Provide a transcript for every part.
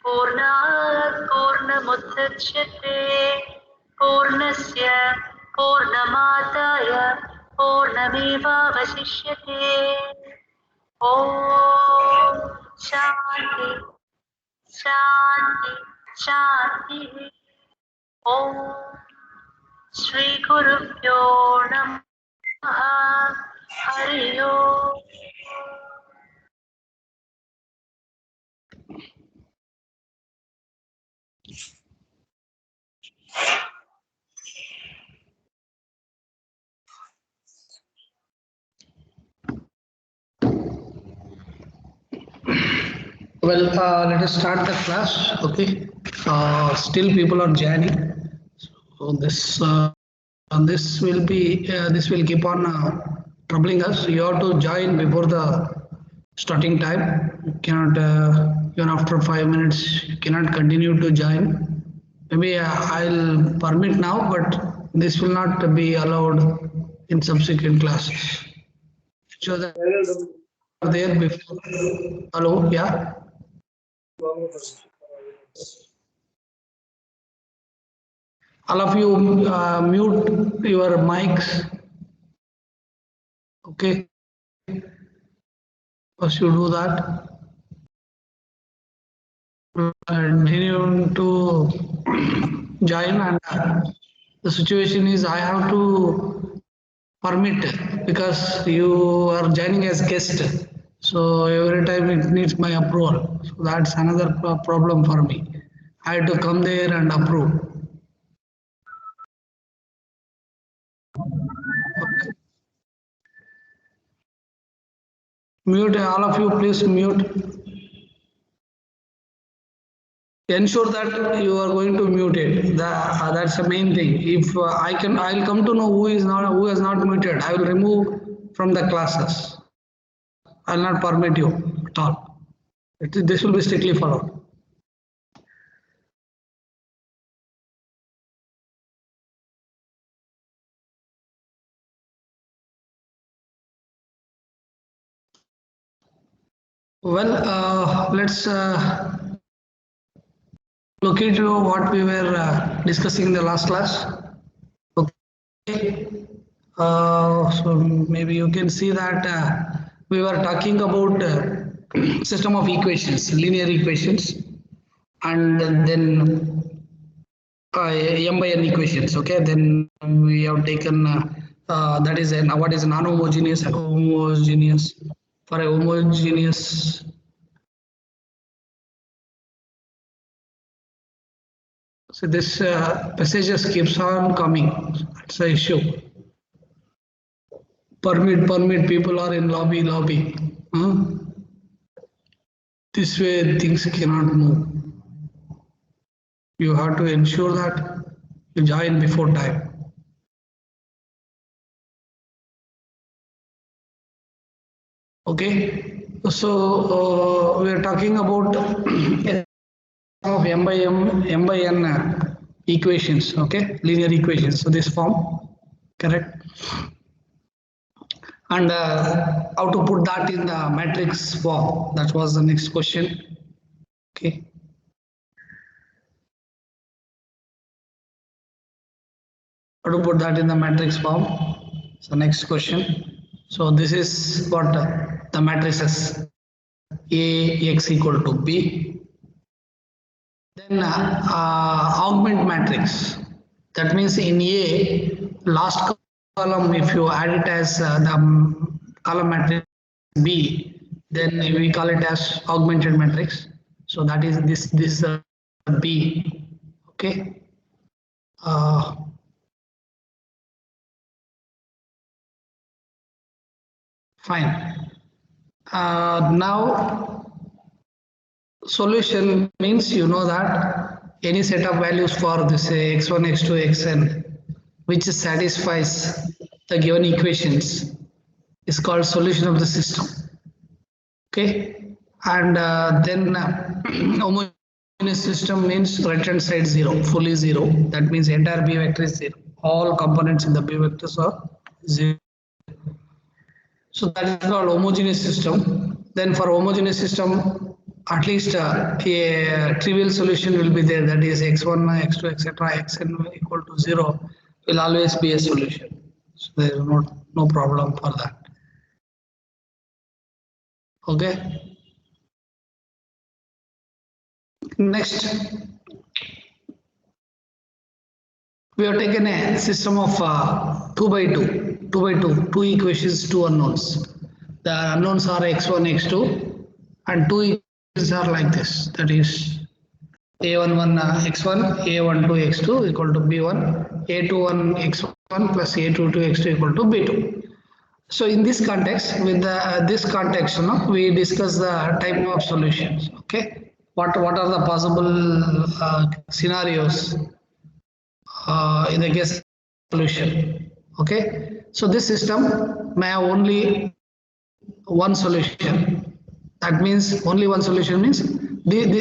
पूर्णात् पूर्णमुदच्यते पूर्णस्य पूर्णमादाय पूर्णमेवावशिष्यते। ॐ शान्ति शान्ति शान्तिः। ॐ श्री गुरुभ्यो नमः। हरि ओम्। Well, let us start the class. Okay. Still people are joining. So this will keep on troubling us. You have to join before the starting time. You cannot even after 5 minutes. You cannot continue to join. Maybe I'll permit now, but this will not be allowed in subsequent classes. So that are there before. Hello, yeah. All of you mute your mics. Okay. First you do that. Continue to join, and the situation is I have to permit because you are joining as guest. So every time it needs my approval. So that's another problem for me. I have to come there and approve. Mute, all of you, please mute. Ensure that you are going to mute it. That's the main thing. If I'll come to know who has not muted. I will remove from the classes. I'll not permit you at all. This will be strictly followed. Well, let's look into what we were discussing in the last class. Okay. So maybe you can see that we were talking about system of equations, linear equations, and then m by n equations. Okay, then we have taken that is what is non-homogeneous and homogeneous. For a homogeneous so this passages keeps on coming. That's the issue. Permit, people are in lobby. This way things cannot move. You have to ensure that you join before time. Okay, so we are talking about of m by n equations. Okay, linear equations. So this form, correct? And how to put that in the matrix form? That was the next question. Okay. How to put that in the matrix form? So next question. So this is what the matrices Ax equal to B. Then augment matrix. That means in A, last column, if you add it as the column matrix B, then we call it as augmented matrix. So that is this B. Okay. Fine. Now solution means you know that any set of values for this x1, x2, xn which satisfies the given equations is called solution of the system. Okay, and then homogeneous system means right hand side 0, fully 0. That means entire B vector is 0. All components in the B vectors are 0. So that is called homogeneous system. Then for homogeneous system, at least a trivial solution will be there, that is x1, x2, etc. xn equal to 0 will always be a solution. So there is no problem for that. Okay. Next, we have taken a system of 2 by 2 equations, 2 unknowns. The unknowns are x1, x2, and 2 equations are like this, that is a11 x1, a12 x2 equal to b1, a21 x1 plus a22 x2 equal to b2. So in this context, with this context, we discuss the type of solutions. Okay, what are the possible scenarios in the guess solution? Okay, so this system may have only one solution. That means only one solution means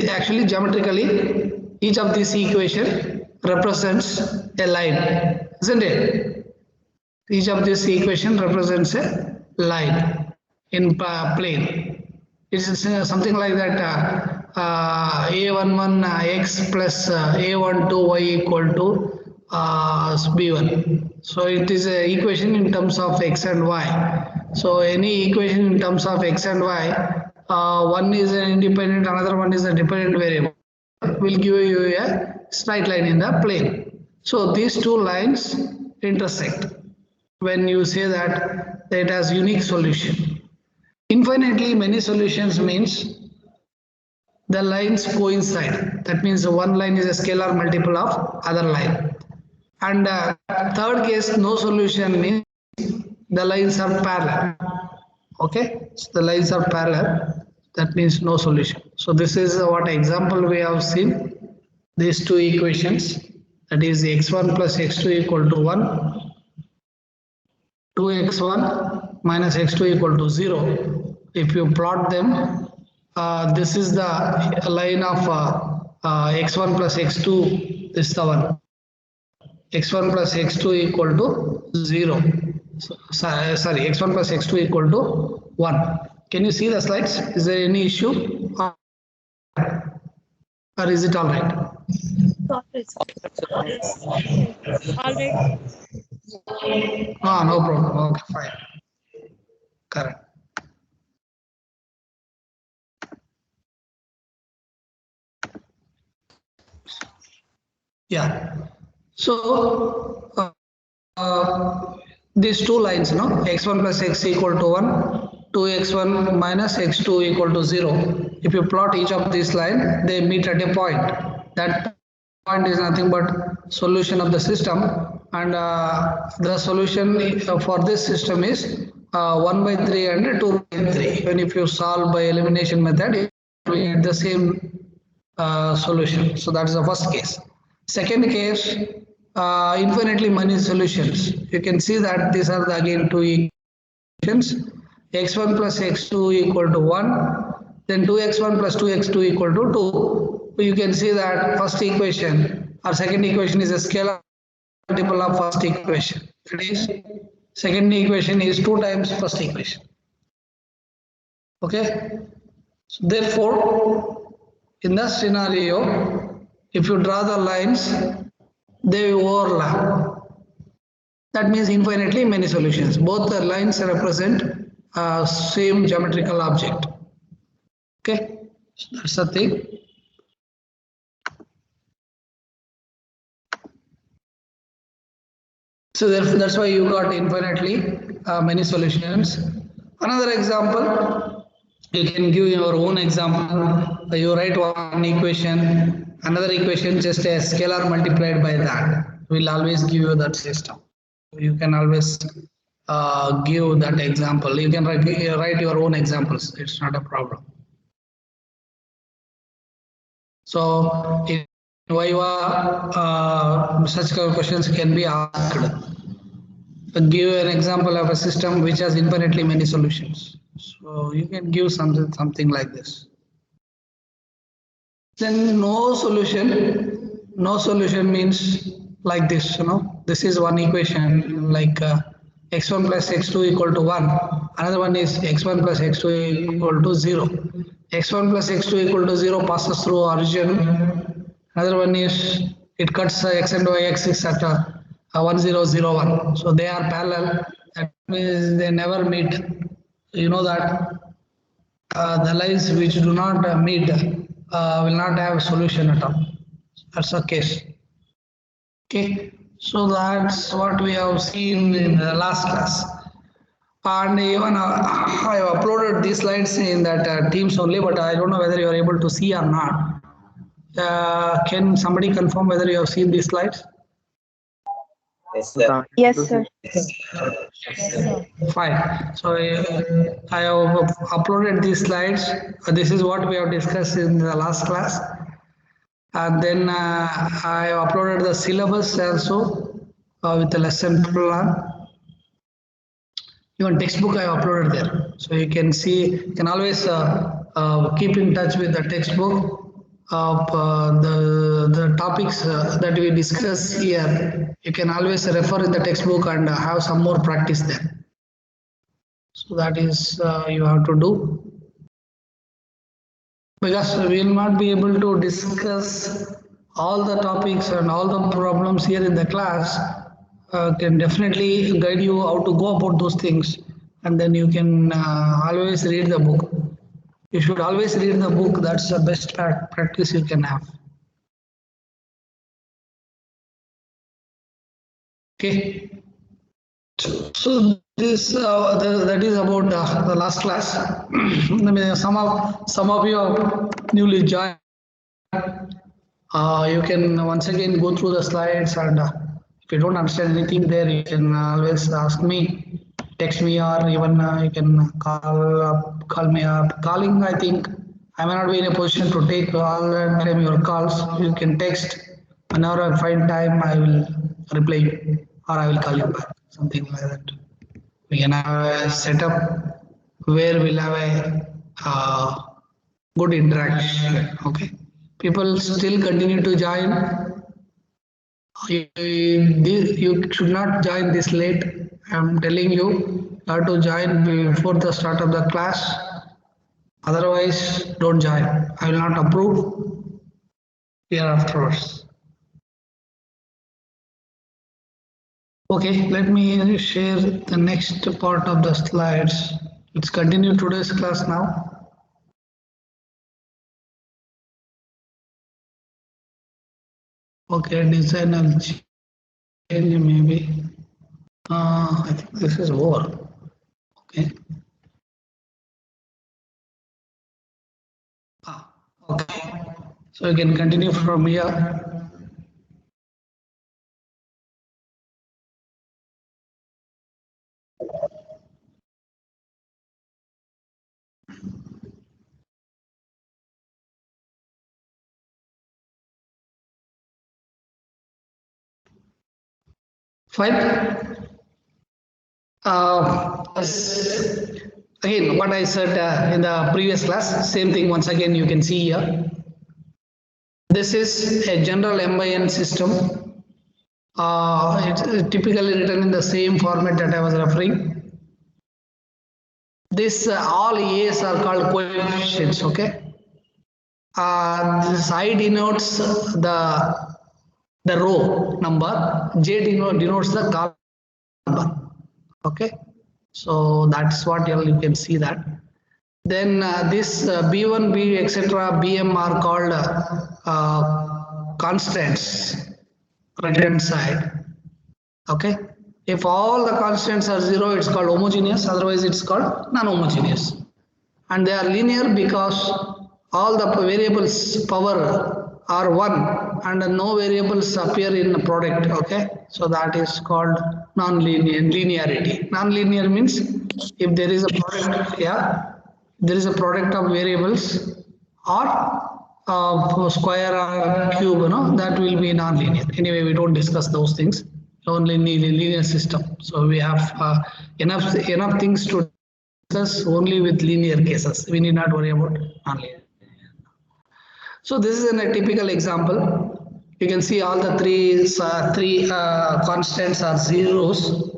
actually geometrically each of these equation represents a line, isn't it? Each of this equation represents a line in plane. It's something like that. A11 x plus a12 y equal to b1. So it is an equation in terms of x and y. So any equation in terms of x and y, one is an independent, another one is a dependent variable, will give you a straight line in the plane. So these two lines intersect when you say that it has unique solution. Infinitely many solutions means the lines coincide. That means one line is a scalar multiple of other line. And third case, no solution means the lines are parallel. Okay, so the lines are parallel. That means no solution. So this is what example we have seen. These two equations, that is x1 plus x2 equal to 1. 2x1 minus x2 equal to 0. If you plot them, this is the line of x1 plus x2, this is the one. x1 plus x2 equal to 0. So, sorry, x1 plus x2 equal to 1. Can you see the slides? Is there any issue? Or is it all right? No problem. Okay, fine. Correct. Yeah. So these two lines, x1 plus x equal to 1, 2x1 minus x2 equal to 0. If you plot each of these lines, they meet at a point. That point is nothing but solution of the system, and the solution for this system is 1 by 3 and 2 by 3. Even if you solve by elimination method, you get the same solution. So that is the first case. Second case, infinitely many solutions. You can see that these are the again two equations. x1 plus x2 equal to 1, then 2x1 plus 2x2 equal to 2. You can see that first equation or second equation is a scalar multiple of first equation. That is, second equation is 2 times first equation. Okay. So therefore, in that scenario, if you draw the lines, they overlap. That means infinitely many solutions. Both the lines represent same geometrical object. Okay, so that's the thing. So therefore, that's why you got infinitely many solutions. Another example, you can give your own example. You write one equation, another equation just a scalar multiplied by that will always give you that system. You can always give that example. You can write your own examples. It's not a problem. So in Viva, such questions can be asked. Give an example of a system which has infinitely many solutions. So you can give something like this. Then no solution means like this, this is one equation, like x1 plus x2 equal to 1. Another one is x1 plus x2 equal to 0. x1 plus x2 equal to 0 passes through origin. Another one is it cuts x and y axis at 1001. So they are parallel. That means they never meet. You know that the lines which do not meet will not have solution at all. That's the case. Okay, so that's what we have seen in the last class. And even I have uploaded these slides in that Teams only, but I don't know whether you are able to see or not. Can somebody confirm whether you have seen these slides? Yes, sir. Yes, sir. Fine. So I have uploaded these slides. This is what we have discussed in the last class. And then I have uploaded the syllabus also with the lesson plan. Even textbook I have uploaded there. So you can see, you can always keep in touch with the textbook of the topics that we discuss here. You can always refer in the textbook and have some more practice there. So that is you have to do. Because we will not be able to discuss all the topics and all the problems here in the class. Can definitely guide you how to go about those things, and then you can always read the book. You should always read the book. That's the best practice you can have. Okay. So this that is about the last class. Some of you are newly joined. You can once again go through the slides, and if you don't understand anything there, you can always ask me, text me, or even you can call me up. Calling, I think I may not be in a position to take all the time your calls. You can text. Whenever I find time, I will reply you, or I will call you back, something like that. We can have a setup where we'll have a good interaction. Okay, people still continue to join. You should not join this late. I'm telling you, you have to join before the start of the class. Otherwise, don't join. I will not approve here afterwards. Okay, let me share the next part of the slides. Let's continue today's class now. Okay, design and change maybe. I think this is over. Okay. Okay. So you can continue from here. Fine. Again, what I said in the previous class, same thing once again you can see here. This is a general MIN system. It's typically written in the same format that I was referring. This all A's are called coefficients, okay? This I denotes the row number, J denotes the column number. Okay, so that's what you can see that. Then this B1, B, etc., BM are called constants, right hand side. Okay, if all the constants are 0, it's called homogeneous, otherwise it's called non-homogeneous. And they are linear because all the variables power are 1 and no variables appear in the product. Okay, so that is called non-linearity. Non-linear means if there is a product, there is a product of variables or square or cube, that will be non-linear. Anyway, we don't discuss those things. Only linear system. So we have enough things to discuss only with linear cases. We need not worry about non-linear. So this is a typical example. You can see all the three constants are zeros.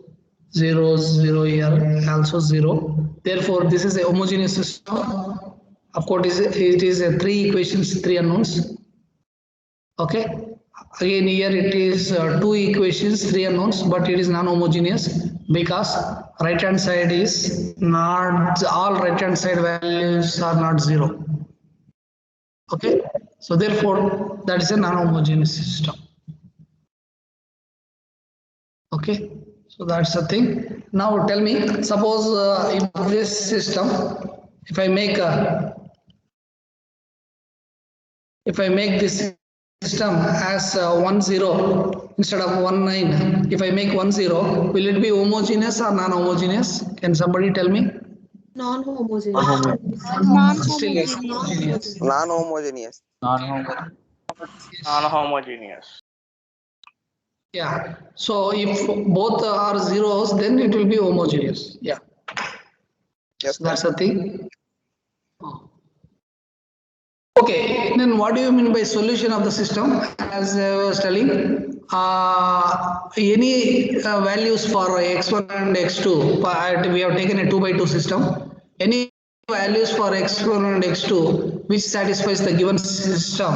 0, 0 here, also 0. Therefore, this is a homogeneous system. Of course, it is a 3 equations, 3 unknowns. Okay. Again, here it is 2 equations, 3 unknowns, but it is non-homogeneous because right hand side is not, all right hand side values are not 0. Okay. So therefore, that is a non-homogeneous system. Okay. So that's the thing. Now tell me, suppose in this system, if I make this system as 1 0 instead of 1 9, if I make 1 0, will it be homogeneous or non-homogeneous? Can somebody tell me? Non-homogeneous. Still yes. Non-homogeneous. Non-homogeneous. Non-homogeneous. Yeah. So if both are zeros, then it will be homogeneous. Yeah. Yes, So that's sir. the thing. Okay, then what do you mean by solution of the system? As I was telling, any values for x1 and x2, but we have taken a 2 by 2 system. Any values for x1 and x2 which satisfies the given system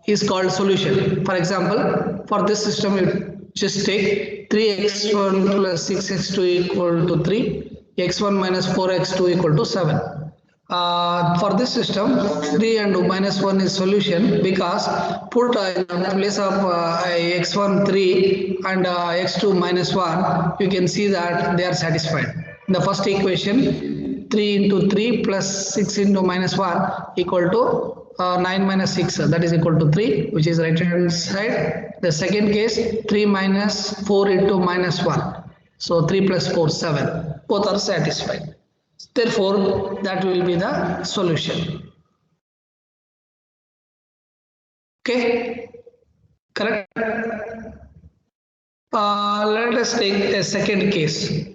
is called solution. For example, for this system, you just take 3x1 plus 6x2 equal to 3, x1 minus 4x2 equal to 7. For this system, 3 and minus 1 is solution because put in the place of x1 3 and x2 minus 1, you can see that they are satisfied. In the first equation, 3 into 3 plus 6 into minus 1 equal to 9 minus 6, that is equal to 3, which is right hand side. The second case, 3 minus 4 into minus 1. So 3 plus 4, 7. Both are satisfied. Therefore, that will be the solution. Okay, correct. Let us take a second case.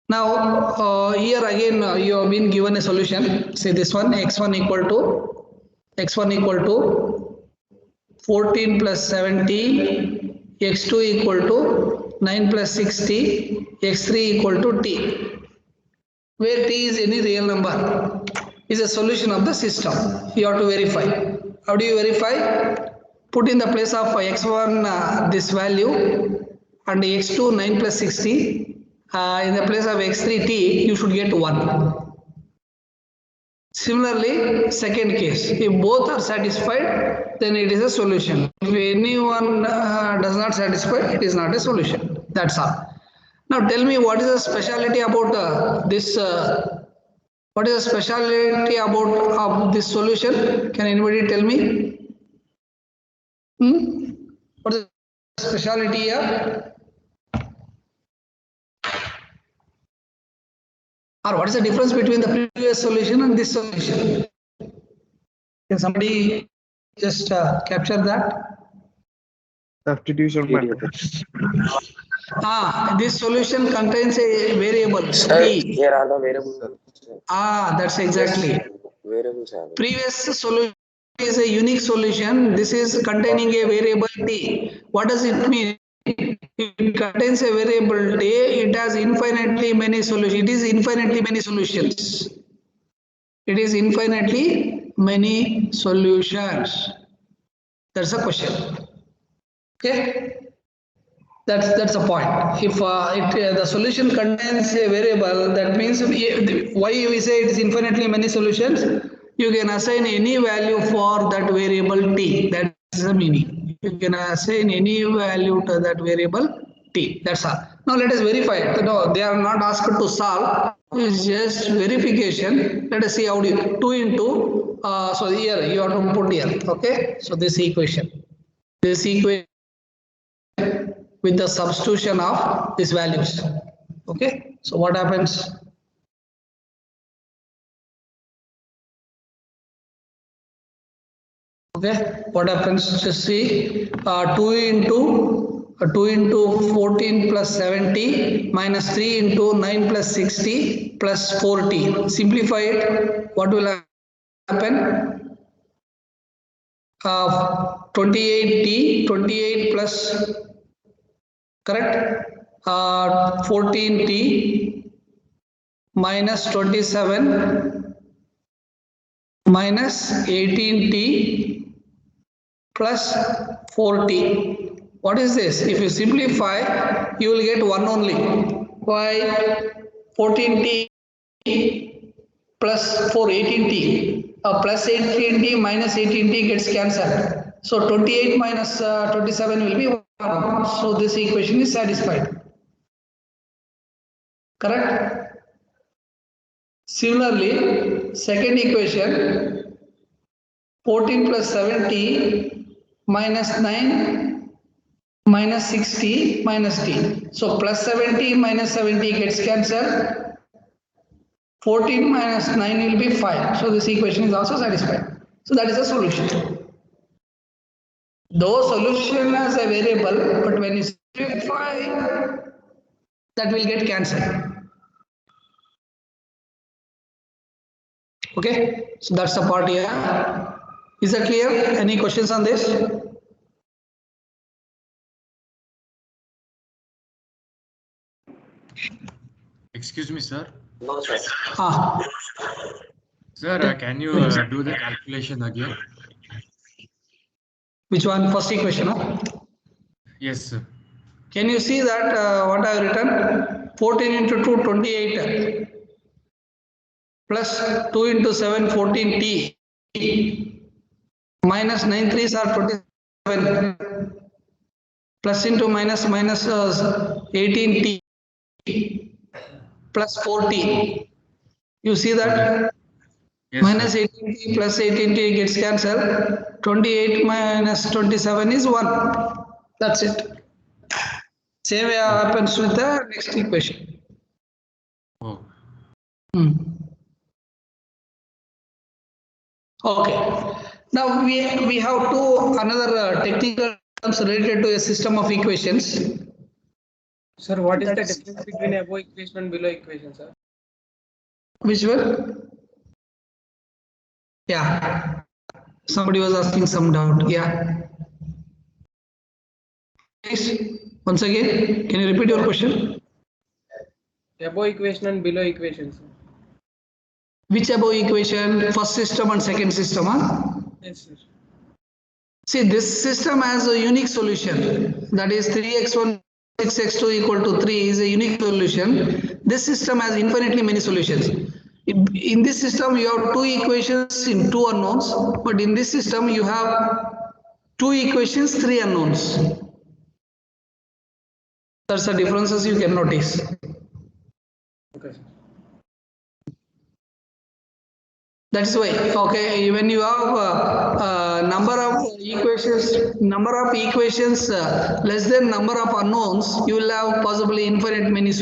Now, here again, you have been given a solution. Say this one, x1 equal to 14 plus 70, x2 equal to 9 plus 60, x3 equal to t, where t is any real number, is a solution of the system. You have to verify. How do you verify? Put in the place of x1 this value and x2 9 plus 60. In the place of x3 t, you should get 1. Similarly, second case, if both are satisfied, then it is a solution. If anyone does not satisfy, it is not a solution. That's all. Now tell me, what is the speciality about this? What is the speciality about this solution? Can anybody tell me? What is the speciality here? Or what is the difference between the previous solution and this solution? Can somebody just capture that? Substitution method. This solution contains a variable Sir, t. here are the variables. That's exactly. Yes, variables are. Previous solution is a unique solution. This is containing a variable t. What does it mean? It contains a variable t. It has infinitely many solutions. It is infinitely many solutions. It is infinitely many solutions. That's a question. Okay. That's the point. If the solution contains a variable, that means why we say it is infinitely many solutions. You can assign any value for that variable t. That is the meaning. You can assign any value to that variable t. That's all. Now let us verify. No, they are not asked to solve. It's just verification. Let us see how do you 2 into. So here you have to put here. Okay. So this equation. With the substitution of these values. Okay, so what happens? Okay, what happens? Just see 2 into 14 plus 70 minus 3 into 9 plus 60 plus 40. Simplify it. What will happen? 28t, 28 plus correct? 14t minus 27 minus 18t plus 4t. What is this? If you simplify, you will get one only. Why? 14t plus 4, 18t. Plus 18t minus 18t gets cancelled. So 28 minus 27 will be 1. So this equation is satisfied. Correct? Similarly, second equation, 14 plus 7t minus 9 minus 6t minus t. So plus 70 minus 70 gets cancelled. 14 minus 9 will be 5. So this equation is also satisfied. So that is the solution. Though solution as a variable, but when you simplify, that will get cancelled. Okay, so that's the part here. Is that clear? Any questions on this? Excuse me, sir. No, sir. Sir, can you do the calculation again? Which one? First equation, huh? Yes, sir. Can you see that what I have written? 14 into 2, 28 plus 2 into 7, 14t minus 9 3s are 27 plus into minus 18t plus 4t. You see that? Yes, Minus sir. 18t plus 18t gets cancelled. 28 minus 27 is 1. That's it. Same way happens with the next equation. Oh, Okay. Now we have another technical terms related to a system of equations. Sir, what is the difference between above equation and below equation, sir? Which one? Yeah. Somebody was asking some doubt. Yeah. Please, once again, can you repeat your question? Above equation and below equation, sir. Which above equation? First system and second system, huh? Yes, sir. See, this system has a unique solution. That is 3x1 6x2 equal to 3 is a unique solution. This system has infinitely many solutions. In this system, you have two equations in two unknowns, but in this system, you have two equations, three unknowns. That's the differences you can notice. Okay, sir. That is why, okay, when you have number of equations less than number of unknowns, you will have possibly infinitely many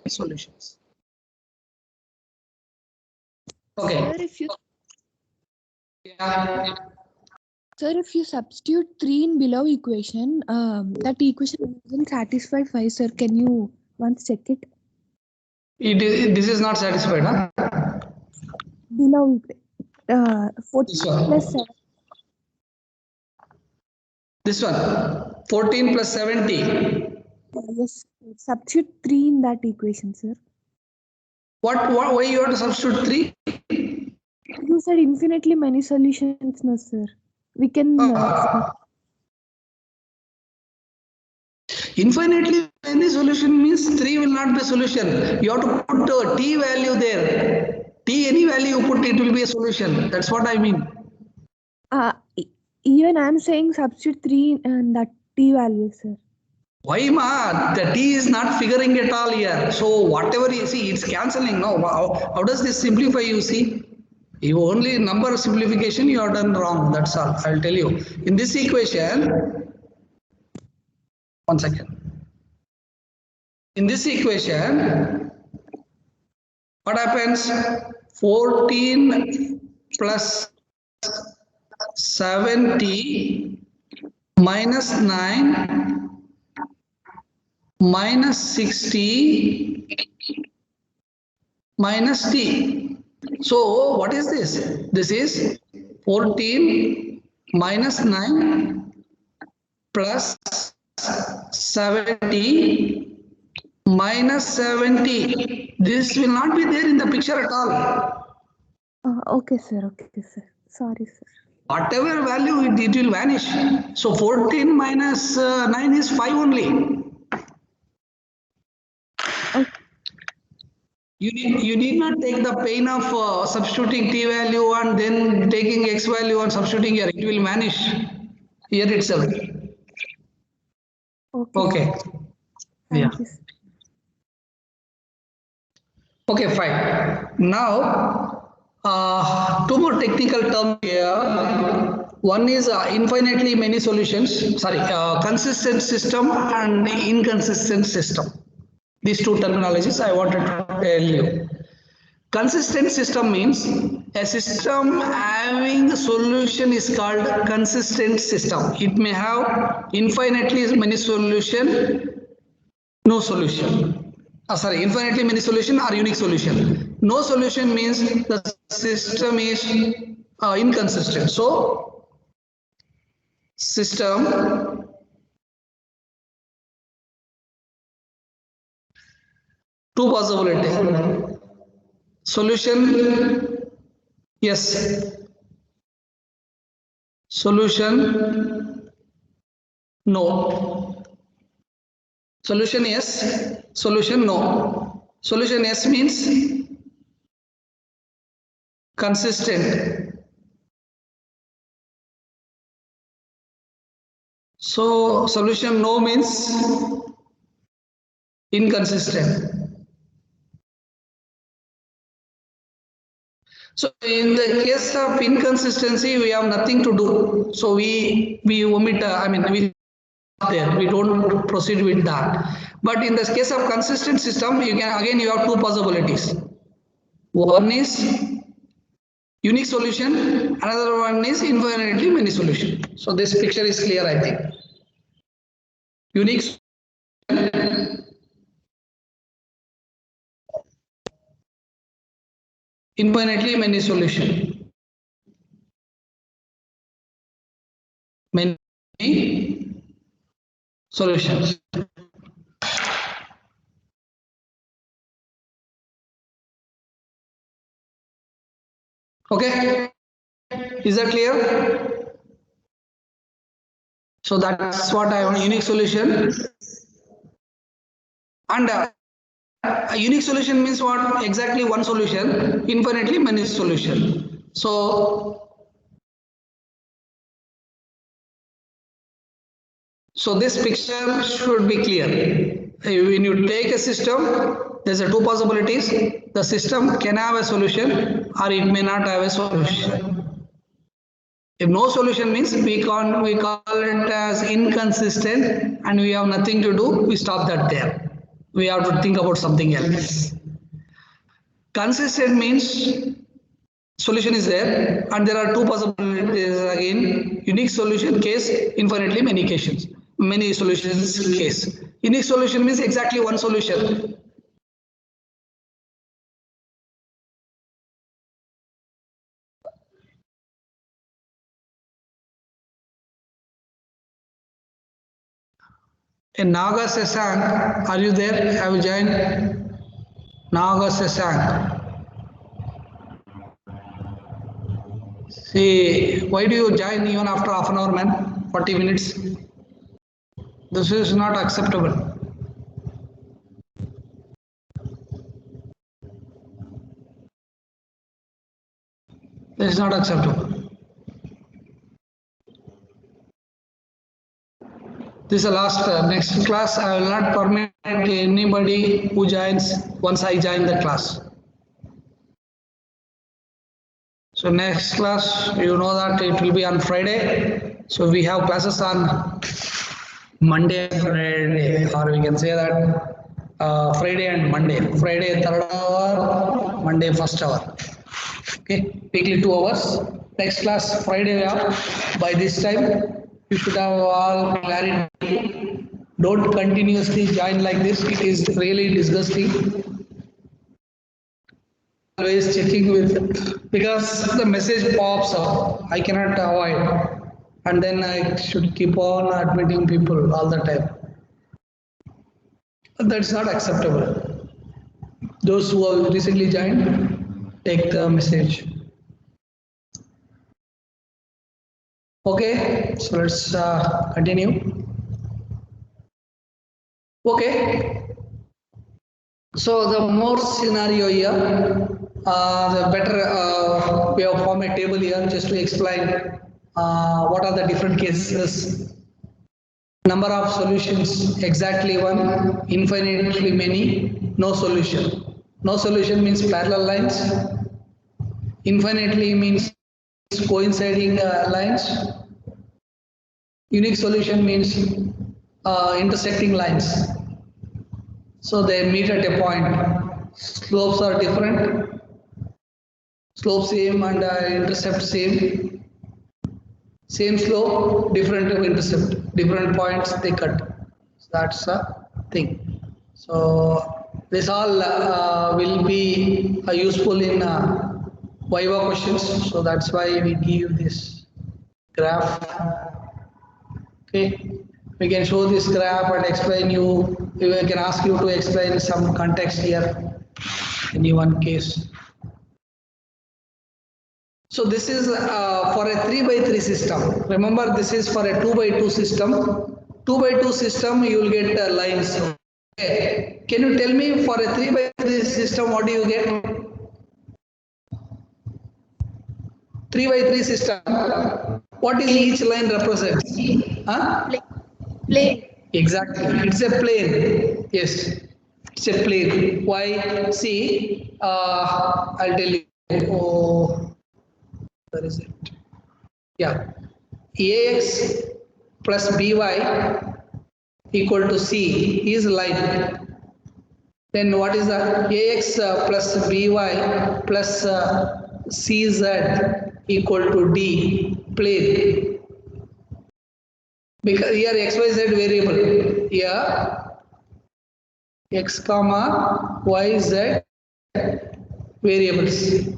solutions. Okay. Sir, if you substitute 3 in below equation, that equation doesn't satisfy 5, sir. Can you once check it? This is not satisfied, huh? Below 14 This one. plus 7. This one, 14 plus 70. Yes, substitute 3 in that equation, sir. Why you have to substitute 3? You said infinitely many solutions, no, sir. We can. Infinitely many solution means 3 will not be a solution. You have to put a t value there. T, any value you put, it will be a solution. That's what I mean. Even I'm saying substitute 3 and that t value, sir. Why ma? The t is not figuring at all here. So whatever you see, it's cancelling. No, how does this simplify? You see, you only number simplification you have done wrong. That's all. I'll tell you. In this equation, 1 second. In this equation, what happens? 14 plus 7t minus 9 minus 60 minus t. So what is this? This is 14 minus 9 plus 70 minus 70. This will not be there in the picture at all. Okay, sir. Okay, sir. Sorry, sir. Whatever value it will vanish. So 14 minus 9 is 5 only. Okay. You need not take the pain of substituting t value and then taking x value and substituting here. It will vanish here itself. Okay. Thank you, sir. Okay, fine. Now, two more technical terms here. One is infinitely many solutions, sorry, consistent system and inconsistent system. These two terminologies I wanted to tell you. Consistent system means a system having a solution is called consistent system. It may have infinitely many solution, no solution. Sorry, infinitely many solution or unique solution. No solution means the system is inconsistent. So, system two possibilities. Solution, yes. Solution, no. Solution yes, solution no. Solution yes means consistent. So solution no means inconsistent. So in the case of inconsistency, we have nothing to do. So we omit. We there. We don't proceed with that. But in the case of consistent system, you have two possibilities. One is unique solution, another one is infinitely many solution. So this picture is clear, I think. Unique infinitely many solution. Many solutions. Okay, is that clear? So that's what I want, unique solution. And a unique solution means what? Exactly one solution, infinitely many solution. So this picture should be clear. When you take a system, there's a two possibilities. The system can have a solution or it may not have a solution. If no solution means we call it as inconsistent and we have nothing to do, we stop that there. We have to think about something else. Consistent means solution is there and there are two possibilities again, unique solution case, infinitely many cases, many solutions case. Unique solution means exactly one solution. In Naga Sasank, are you there? Have you joined? Naga Sasank. See, why do you join even after half an hour, man? 40 minutes. This is not acceptable. This is not acceptable. This is the last, next class. I will not permit anybody who joins once I join the class. So next class, you know that it will be on Friday. So we have classes on Monday, Friday, or we can say that Friday and Monday. Friday 3rd hour, Monday 1st hour. Okay, weekly 2 hours. Next class Friday we have. By this time, you should have all clarity. Don't continuously join like this. It is really disgusting. Always checking with, because the message pops up, I cannot avoid, and then I should keep on admitting people all the time. That's not acceptable. Those who have recently joined, take the message. Okay, so let's continue. Okay, so the more scenario here, the better we have formed a table here just to explain what are the different cases. Number of solutions, exactly one, infinitely many, no solution. No solution means parallel lines. Infinitely means coinciding lines. Unique solution means intersecting lines. So they meet at a point. Slopes are different. Slope same and intercept same. Same slope, different intercept. Different points they cut. So that's a thing. So this all will be useful in Viva questions. So that's why we give this graph. Okay, we can show this graph and explain you. We can ask you to explain some context here. Any one case. So this is for a 3x3 system. Remember, this is for a 2x2 system. 2x2 system, you will get lines. Okay. Can you tell me for a 3x3 system, what do you get? 3x3 system. What is each line represents? Huh? Plane. Exactly. It's a plane. Yes. It's a plane. Why? See, I'll tell you. Oh, where is it? Yeah. AX plus BY equal to C is line. Then what is the AX plus BY plus CZ equal to D plane? Because here XYZ variable. Here X comma YZ variables.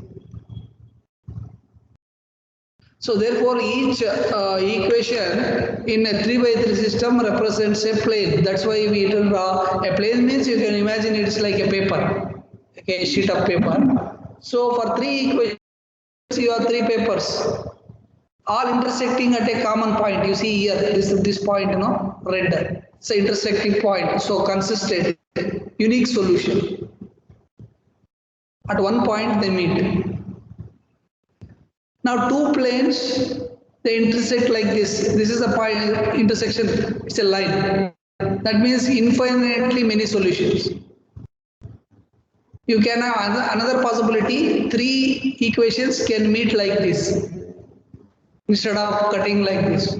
So therefore each equation in a 3x3 system represents a plane. That's why we draw a plane means you can imagine it's like a paper, okay, a sheet of paper. So for 3 equations you have 3 papers, all intersecting at a common point. You see here, this point, you know, red. It's an intersecting point. So consistent, unique solution. At one point they meet. Now 2 planes, they intersect like this. This is a point intersection, it's a line. That means infinitely many solutions. You can have another possibility, 3 equations can meet like this instead of cutting like this.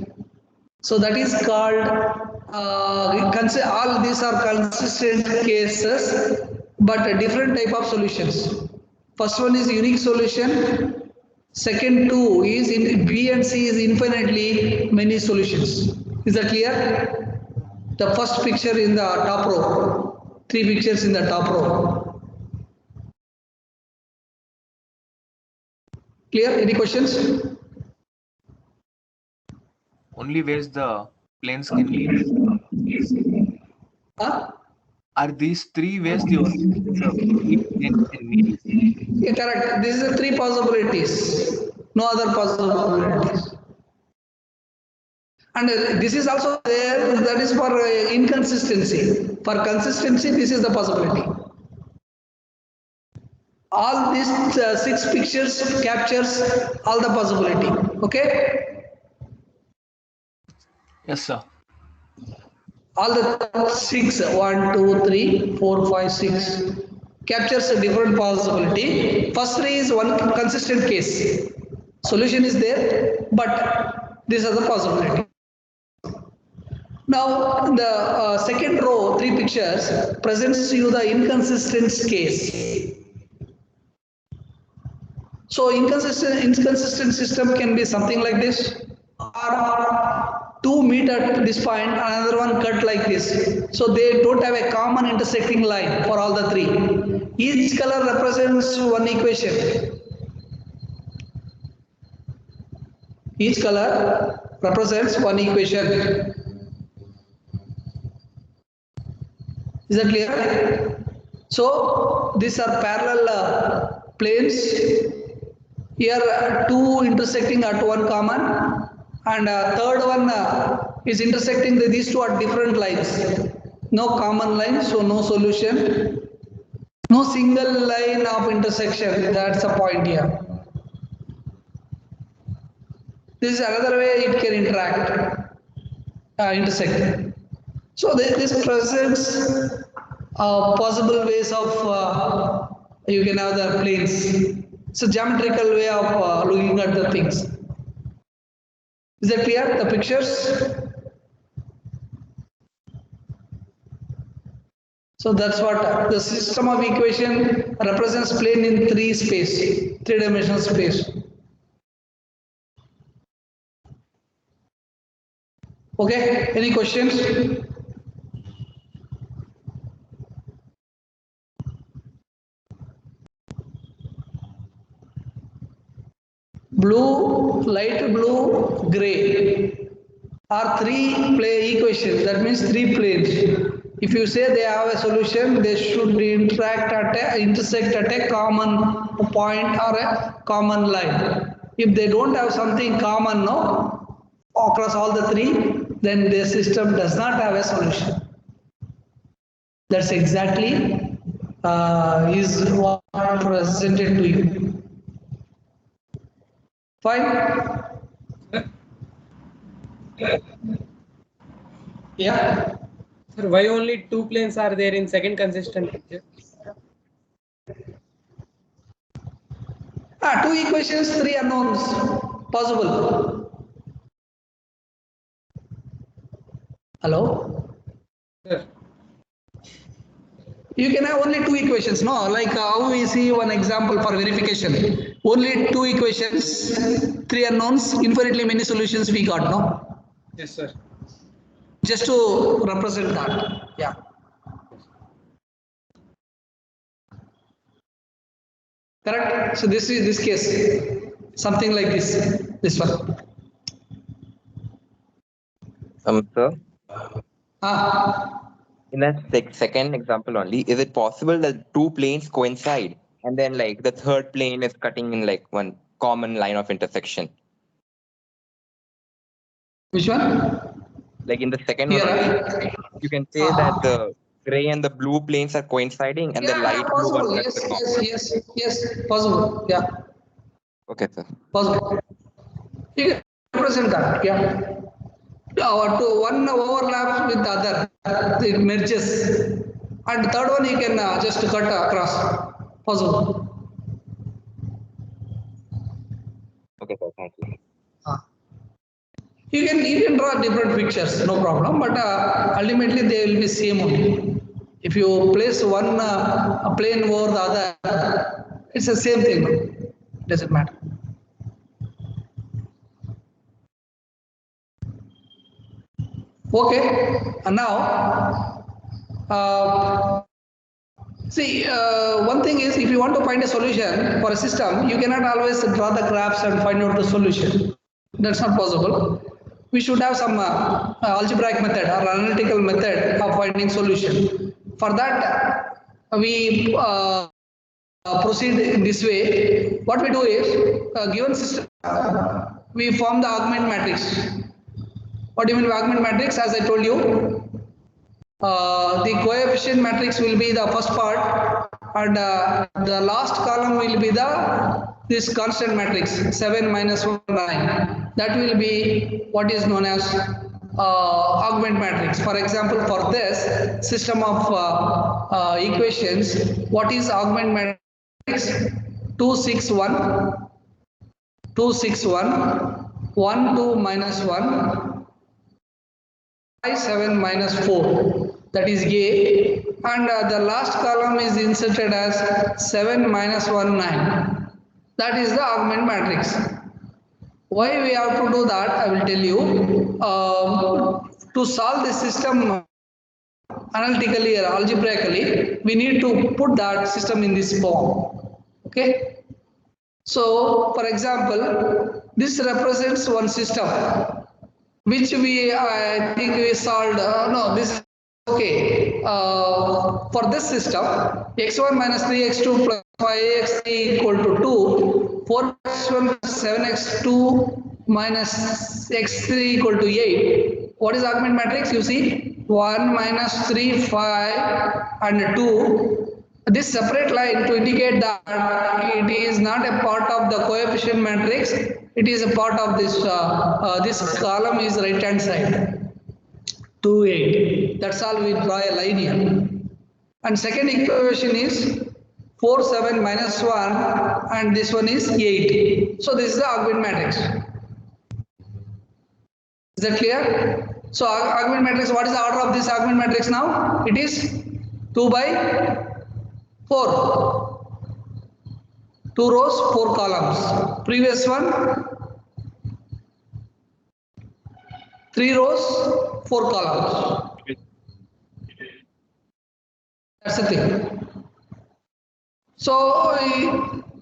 So that is called, all these are consistent cases, but a different type of solutions. First one is unique solution. Second 2 is in B and C is infinitely many solutions. Is that clear? The first picture in the top row, 3 pictures in the top row. Clear? Any questions? Only where's the planes can meet? Huh? Are these 3 ways the only planes can meet? Yeah, correct. This is the 3 possibilities. No other possibilities. And this is also there, that is for inconsistency. For consistency, this is the possibility. All these 6 pictures captures all the possibility. Okay? Yes, sir. All the 6, 1, 2, 3, 4, 5, 6 captures a different possibility. First 3 is one consistent case. Solution is there, but this is the possibility. Now the second row, 3 pictures presents you the inconsistent case. So inconsistent system can be something like this, or 2 meet at this point, another one cut like this. So they don't have a common intersecting line for all the 3. Each color represents one equation. Each color represents one equation. Is that clear? So these are parallel planes. Here two intersecting at one common, and third one is intersecting these two at different lines. No common line, so no solution. No single line of intersection. That's the point here. This is another way it can interact, intersect. So this presents possible ways of you can have the planes. It's a geometrical way of looking at the things. Is that clear? The pictures? So that's what the system of equation represents plane in three-dimensional space. Okay, any questions? Blue, light blue, gray are three equations. That means three planes. If you say they have a solution, they should intersect at a common point or a common line. If they don't have something common, no, across all the three, then the system does not have a solution. That's exactly is what presented to you. Fine? Yeah. Sir, why only two planes are there in second consistent picture? Two equations, three unknowns possible. Hello? Sir. You can have only two equations, no? Like how we see one example for verification. Only two equations, three unknowns, infinitely many solutions we got, no? Yes, sir. Just to represent that, yeah. Correct? So this is this case, something like this one. Sir, In that second example only, is it possible that two planes coincide and then like the third plane is cutting in like one common line of intersection? Which one? Like in the second Here, one only, you can say that the gray and the blue planes are coinciding and the light blue one possible. cuts the common. Yes, possible. Yeah, Okay, sir. possible. You can represent that. Yeah. One overlaps with the other, it merges, and third one you can just cut across. Possible. Okay, sir. Thank you. You can draw different pictures, no problem. But ultimately they will be same only. If you place one a plane over the other, it's the same thing. Doesn't matter. Okay, and now, see, one thing is if you want to find a solution for a system, you cannot always draw the graphs and find out the solution. That's not possible. We should have some algebraic method or analytical method of finding solution. For that, we proceed in this way. What we do is, given system, we form the augment matrix. What do you mean by augment matrix? As I told you, the coefficient matrix will be the first part, and the last column will be this constant matrix 7 minus 1 9. That will be what is known as augment matrix. For example, for this system of equations, what is augment matrix? 2 6 1 2 6 1 1 2 minus 1 7 minus 4, that is A, and the last column is inserted as 7 minus 1 9. That is the augment matrix. Why we have to do that, I will tell you. To solve the system analytically or algebraically, we need to put that system in this form. Okay. So, for example, this represents one system, which I think we solved. No, this okay, for this system, x1 minus 3x2 plus 5x3 equal to 2, 4x1 plus 7x2 minus x3 equal to 8. What is augment matrix? You see 1 minus 3, 5 and 2. This separate line to indicate that it is not a part of the coefficient matrix. It is a part of this, this column is right hand side. 2, 8. That's all we draw a line here. And second equation is 4, 7 minus 1 and this one is 8. So this is the augment matrix. Is that clear? So augment matrix, what is the order of this augment matrix now? It is 2 by 4. 2 rows, 4 columns. Previous one, 3 rows, 4 columns. That's the thing. So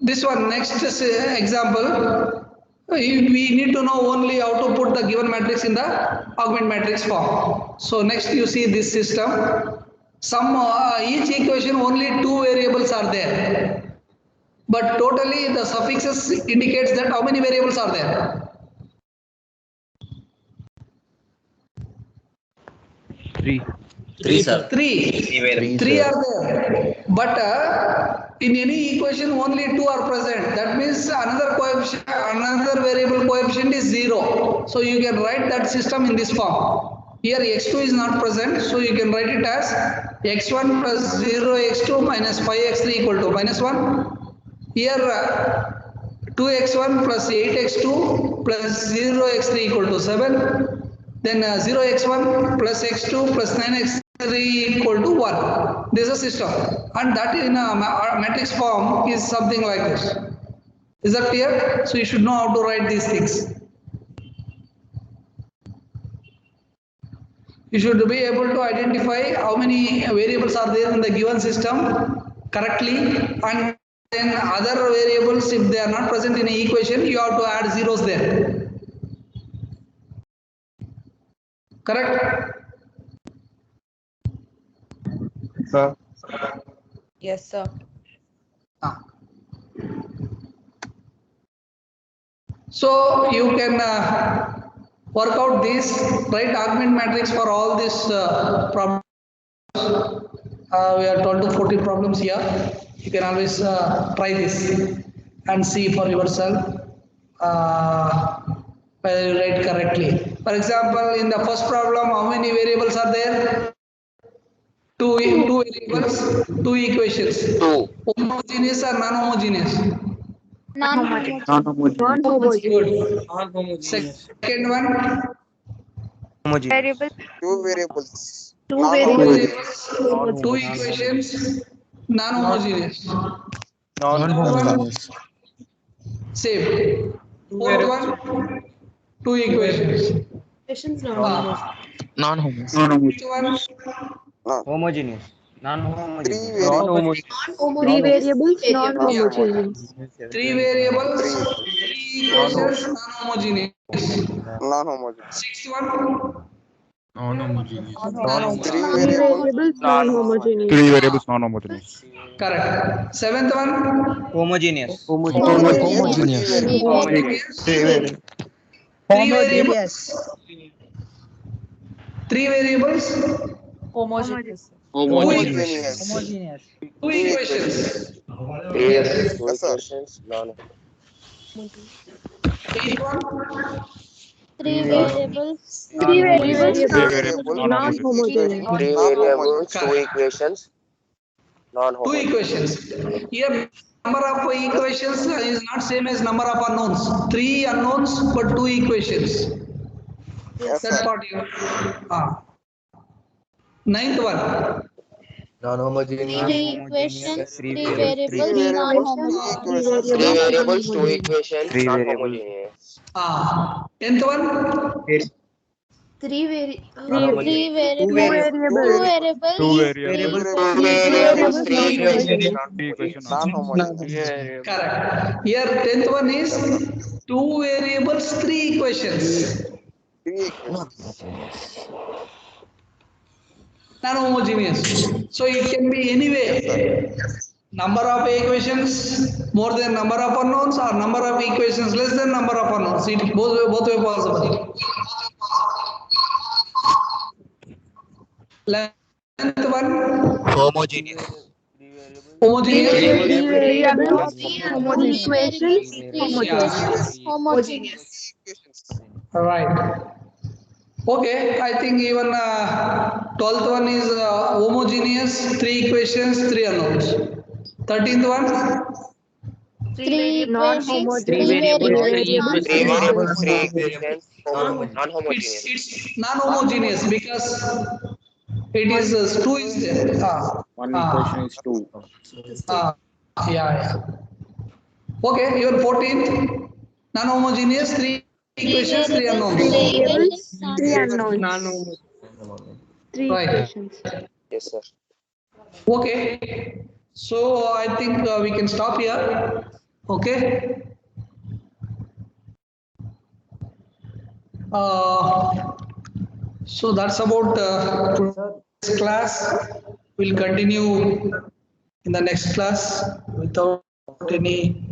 this one, next example, we need to know only how to put the given matrix in the augment matrix form. So next you see this system. Each equation only 2 variables are there. But totally the suffixes indicates that how many variables are there? 3. 3, sir. 3. 3 are there. But in any equation only 2 are present. That means another coefficient, another variable coefficient is 0. So you can write that system in this form. Here x2 is not present, so you can write it as x1 plus 0x2 minus 5x3 equal to minus 1. Here 2x1 plus 8x2 plus 0x3 equal to 7. Then 0x1 plus x2 plus 9x3 equal to 1. This is a system. And that in a matrix form is something like this. Is that clear? So you should know how to write these things. You should be able to identify how many variables are there in the given system correctly, and then other variables, if they are not present in an equation, you have to add zeros there. Correct? Sir. Yes, sir. So you can work out this, write augment matrix for all these problems. We are 12 to 14 problems here. You can always try this and see for yourself whether you write correctly. For example, in the first problem, how many variables are there? 2 variables, 2 equations. 2. Homogeneous or non-homogeneous? Non-homogeneous. Good. Non-homogeneous. Second one, Variable. 2 variables. Two variables. 2 equations, non-homogeneous. Non-homogeneous. Same. Fourth one, 2 equations. Non-homogeneous. Fifth one, Homogeneous. 3 Non-homogeneous. variables. Three variables. Non-homogeneous. 3 variables, 3 equations, non-homogeneous. Non-homogeneous. Sixth one, Non-homogeneous. 3 Three variables. variables. Non-homogeneous. 3 variables non-homogeneous. correct. Seventh one, Homogeneous. Homogeneous. 3 variables. 3 variables. 3 variables, Homogeneous. 2 equations. Homogeneous. 2 equations. Yes, sir. Eighth one, Three variables. Three variables Non-homogeneous. 3 variables, 2 correct. equations. 2 equations. Here number of equations is not same as number of unknowns. 3 unknowns but 2 equations. Yes, That sir. part you. Ninth one. Three equations. Three 3 variables. variables, 2 Non-homogeneous. equations. 3 variables, 2 equations. 3 Non-homogeneous. Tenth one. Three variables. Two Two variables. variables. 3 variables, 3 Three equations. equation Non-homogeneous. Correct. Here 10th one is 2 variables, 3 equations. 3 equations. non-homogeneous. So it can be anyway. Number of equations more than number of unknowns, or number of equations less than number of unknowns. It both way possible. Length one. Homogeneous. Homogeneous. Three variables, Homogeneous. equations, Homogeneous. homogeneous. Right. Okay, I think even 12th one is homogeneous, 3 equations, 3 unknowns. 13th one, Three equations, Three three variables, variables. Three variables, it's, three equations, non-homogeneous. it's non-homogeneous because it is 2 is there. One equation is 2. Yeah. Okay, even 14th, non-homogeneous, 3 equations, 3 unknowns. Variables, three unknowns. Non-homogeneous. Three Right. equations. Yes, sir. Okay, so I think we can stop here. Okay. So that's about today's class. We'll continue in the next class without any.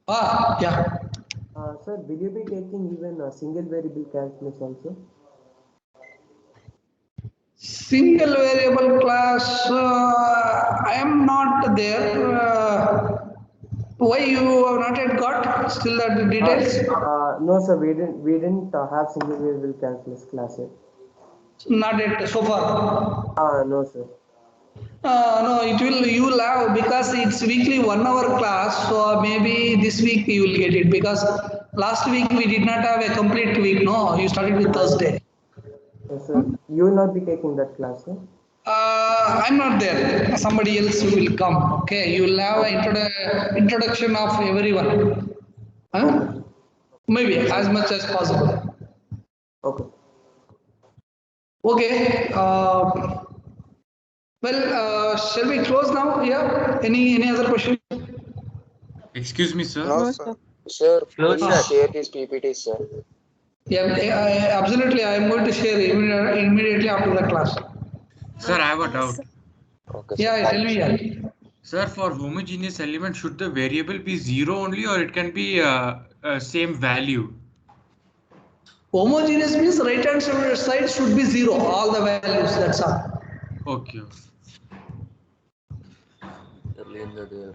Yeah. Sir, will you be taking even a single variable calculus also? Single variable class, I am not there. Why you have not yet got still the details? No, sir, we didn't have single variable calculus class yet. Not yet so far. No, sir. No, you will have because it's weekly 1 hour class. So maybe this week you will get it because last week we did not have a complete week. No, you started with Thursday. Yes, sir. You will not be taking that class, sir? I'm not there. Somebody else will come. Okay, you will have an introduction of everyone. Huh? Maybe as much as possible. Okay. Okay. Shall we close now? Yeah. Any other question? Excuse me, sir. No, sir. Sir, please share this PPT, sir. Yeah, absolutely. I am going to share immediately after the class. Sir, I have a doubt. Okay, sir. Yeah, tell me. Yeah. Sir, for homogeneous element, should the variable be 0 only, or it can be same value? Homogeneous means right hand side should be 0. All the values. That's all. Okay. Early in the day,